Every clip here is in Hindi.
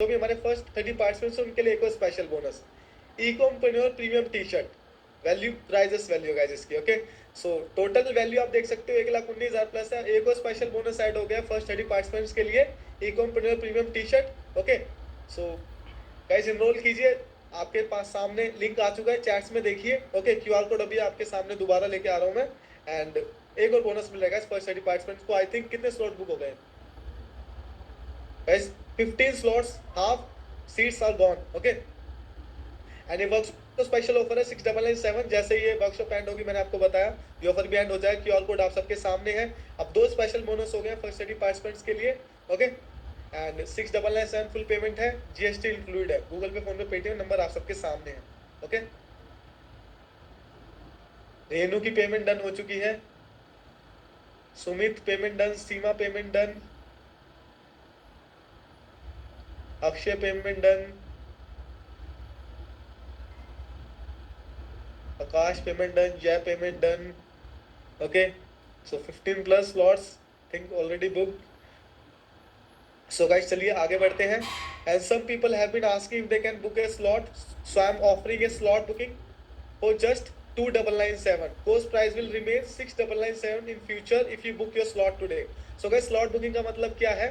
जो भी हमारे फर्स्ट 30 पार्टिसिपेंट्स उनके लिए एक और special bonus, e-commerce premium T-shirt value prices value guys इसकी। ओके, सो टोटल वैल्यू आप देख सकते हो 1,19,000 प्लस है। एक और स्पेशल बोनस ऐड हो गया फर्स्ट 30 पार्टिसिपेंट्स के लिए, e-commerce premium T-shirt. Okay, so guys enrol कीजिए, आपके पास सामने लिंक आ चुका है, चैट्स में देखिए। ओके, क्यूआर कोड अभी आपके सामने दोबारा लेके आ रहा हूँ मैं, एंड एक और बोनस मिलेगा फर्स्ट 30 पार्टिसिपेंट्स को। आई थिंक कितने स्लॉट बुक हो गए guys? 15 slots, half seats are gone. Okay, and ये वर्कशॉप तो स्पेशल ऑफर है 6997। जैसे ये वर्कशॉप एंड होगी, मैंने आपको बताया ये ऑफर भी एंड हो जाए। क्यूआर कोड आप सबके सामने है। अब 2 स्पेशल बोनस हो गए फर्स्ट 30 पार्टिसिपेंट्स के लिए। ओके, एंड 6997 फुल पेमेंट है, जीएसटी इंक्लूड है। गूगल पे, फोन पे, पेटीएम नंबर आप सबके सामने है। ओके, रेनू की पेमेंट डन हो चुकी है, Sumit payment done, Seema payment done, Akshay payment done, Aakash payment done, Jay payment done. Okay, so 15 plus slots think already booked. So guys चलिए आगे बढ़ते हैं। And some people have been asking if they can book a slot, so I am offering a slot booking for just 2,997. Course price will remain 6,997 in future if you book your slot today. So guys, slot booking का मतलब क्या है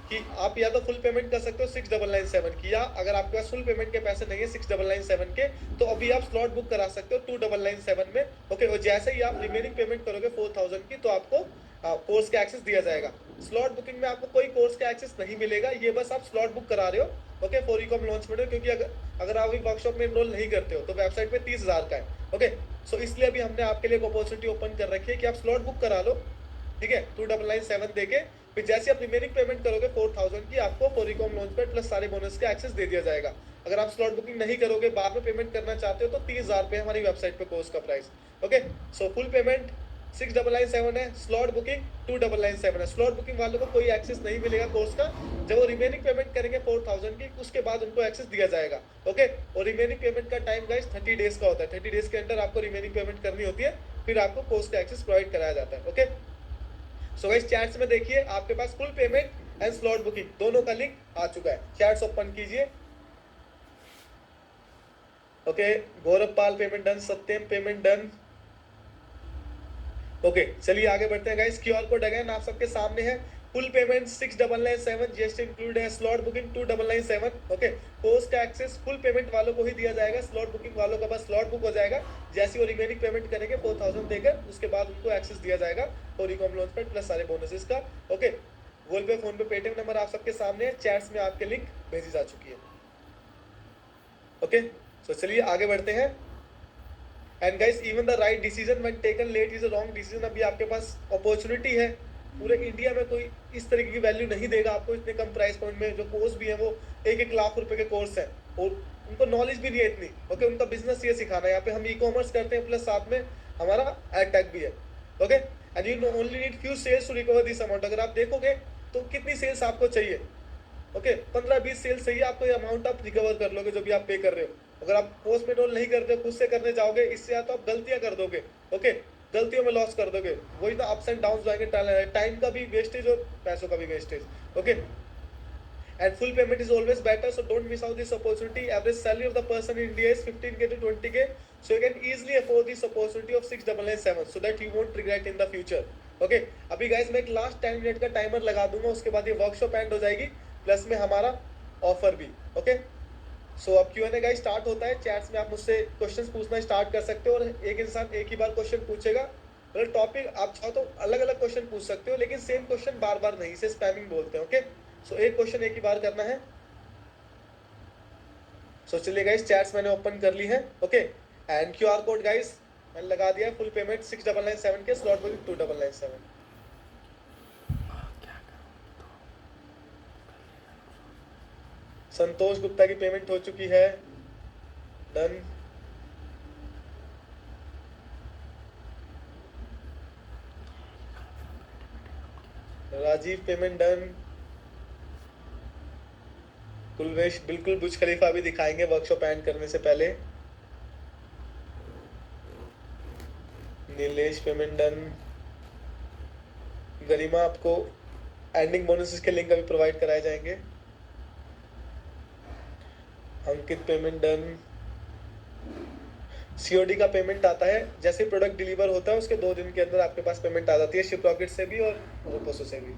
कि आप या तो फुल पेमेंट कर सकते हो 6,997 की, या अगर आपके पास फुल पेमेंट के पैसे नहीं है 6,997 के, तो अभी आप स्लॉट बुक करा सकते हो 2,997 में। ओके, और जैसे ही आप रिमेनिंग पेमेंट करोगे 4,000 की, तो आपको कोर्स का एक्सेस दिया जाएगा। स्लॉट बुकिंग में आपको कोई कोर्स का एक्सेस नहीं मिलेगा, ये बस आप स्लॉट बुक करा रहे हो। ओके, फॉर ई-कॉम लॉन्च में, क्योंकि अगर आप अभी वर्कशॉप में एनरोल नहीं करते हो तो वेबसाइट पे 30,000 का है। ओके, सो इसलिए अभी हमने आपके लिए एक अपॉर्चुनिटी ओपन कर रखी है कि आप स्लॉट बुक करा लो, ठीक है, 2,997 देके। फिर जैसे आप रिमेनिंग पेमेंट करोगे 4,000 की, आपको फॉर ई-कॉम लॉन्च पे प्लस सारे बोनस के एक्सेस दे दिया जाएगा। अगर आप स्लॉट बुकिंग नहीं करोगे, बाद में पेमेंट करना चाहते हो, तो 30,000 पे हमारी वेबसाइट पे कोर्स का price. Okay, so full payment 6,997 है, स्लॉट बुकिंग 2,997 है। स्लॉट बुकिंग वालों को कोई एक्सेस नहीं मिलेगा कोर्स का। जब वो रिमेनिंग पेमेंट करेंगे 4,000 की, उसके बाद उनको एक्सेस दिया जाएगा। ओके, और रिमेनिंग पेमेंट का टाइम गाइस 30 डेज का होता है। 30 डेज के अंदर आपको रिमेनिंग पेमेंट करनी होती है, फिर आपको कोर्स का एक्सेस प्रोवाइड कराया जाता है। ओके, सो गाइस चैट्स में देखिए, आपके पास full payment and slot booking दोनों का लिंक आ चुका है। चैट्स ओपन कीजिए। Okay, Gaurav Pal payment done, Satyam payment done. Okay, चलिए आगे बढ़ते हैं गाइस। क्यूआर कोड अगेन आप सबके सामने है। फुल पेमेंट 6,997, जीएसटी इंक्लूड है। Slot booking 2,997। ओके, कोर्स का एक्सेस फुल पेमेंट वालों को ही दिया जाएगा, स्लॉट बुकिंग वालों का बस स्लॉट बुक हो जाएगा। जैसे वो रिमेनिंग पेमेंट करेंगे 4,000 देकर, उसके बाद उनको एक्सेस दिया जाएगा फॉर ई-कॉम लॉन्च पर प्लस सारे बोनसेस का। ओके, गूगल पे, फोन पे, पेटीएम नंबर आप सबके सामने है, चैट्स में आपके लिंक भेजी जा चुकी है। ओके, तो चलिए आगे बढ़ते हैं। And guys, even the right decision when taken late is a wrong decision. अभी आपके पास अपॉर्चुनिटी है, पूरे इंडिया में कोई इस तरीके की वैल्यू नहीं देगा आपको इतने कम प्राइस पॉइंट में। जो कोर्स भी है वो 1-1 लाख रुपए के कोर्स है, और उनको नॉलेज भी नहीं है इतनी। ओके, उनका बिजनेस ये सिखाना है। यहाँ पे हम ई-कॉमर्स करते हैं, प्लस साथ में हमारा एड टैग भी है। Okay, and you only need few sales to recover this amount. अगर आप देखोगे तो कितनी सेल्स आपको चाहिए, ओके, 15-20 सेल्स चाहिए आपको, ये अमाउंट आप रिकवर कर लोगे जो भी आप पे कर रहे हो। अगर आप पोस्ट पे रोल नहीं करते, खुद से करने जाओगे, इससे या तो आप गलतियां कर दोगे। ओके, गलतियों में लॉस कर दोगे, वही तो अप्स एंड डाउन जाएंगे, टाइम का भी वेस्टेज और पैसों का भी wastage. Okay, and full payment is always better, so don't miss out this opportunity. Average salary of the person in India is 15k to 20k, so you can easily afford this opportunity of 6,997, so that you won't regret in the future. Okay, अभी गाइस मैं एक लास्ट 10 मिनट का टाइमर लगा दूंगा, उसके बाद ये वर्कशॉप एंड हो जाएगी, प्लस में हमारा ऑफर भी। ओके, सो अब Q&A गाइस स्टार्ट होता है। चैट्स में आप मुझसे क्वेश्चंस पूछना स्टार्ट कर सकते हो, और एक इंसान एक ही बार क्वेश्चन पूछेगा। मतलब टॉपिक आप चाहो तो अलग अलग क्वेश्चन पूछ सकते हो, लेकिन सेम क्वेश्चन बार बार नहीं, इसे स्पैमिंग बोलते हैं। ओके, सो एक क्वेश्चन एक ही बार करना है। सो चलिए गाइस, चैट्स मैंने ओपन कर ली है। Okay, and QR code guys मैंने लगा दिया है। फुल पेमेंट 6,997 के, स्लॉट बुकिंग 2,997। संतोष गुप्ता की पेमेंट हो चुकी है, done. Rajiv payment done. Kulvesh बिल्कुल बुर्ज खलीफा भी दिखाएंगे वर्कशॉप एंड करने से पहले। Nilesh payment done. गरिमा, आपको एंडिंग बोनसेस के लिंक अभी प्रोवाइड कराए जाएंगे। Ankit payment done. सीओडी का पेमेंट आता है जैसे प्रोडक्ट डिलीवर होता है उसके 2 दिन के अंदर आपके पास पेमेंट आ जाती है, शिप रॉकेट से भी और रोपोसो से भी।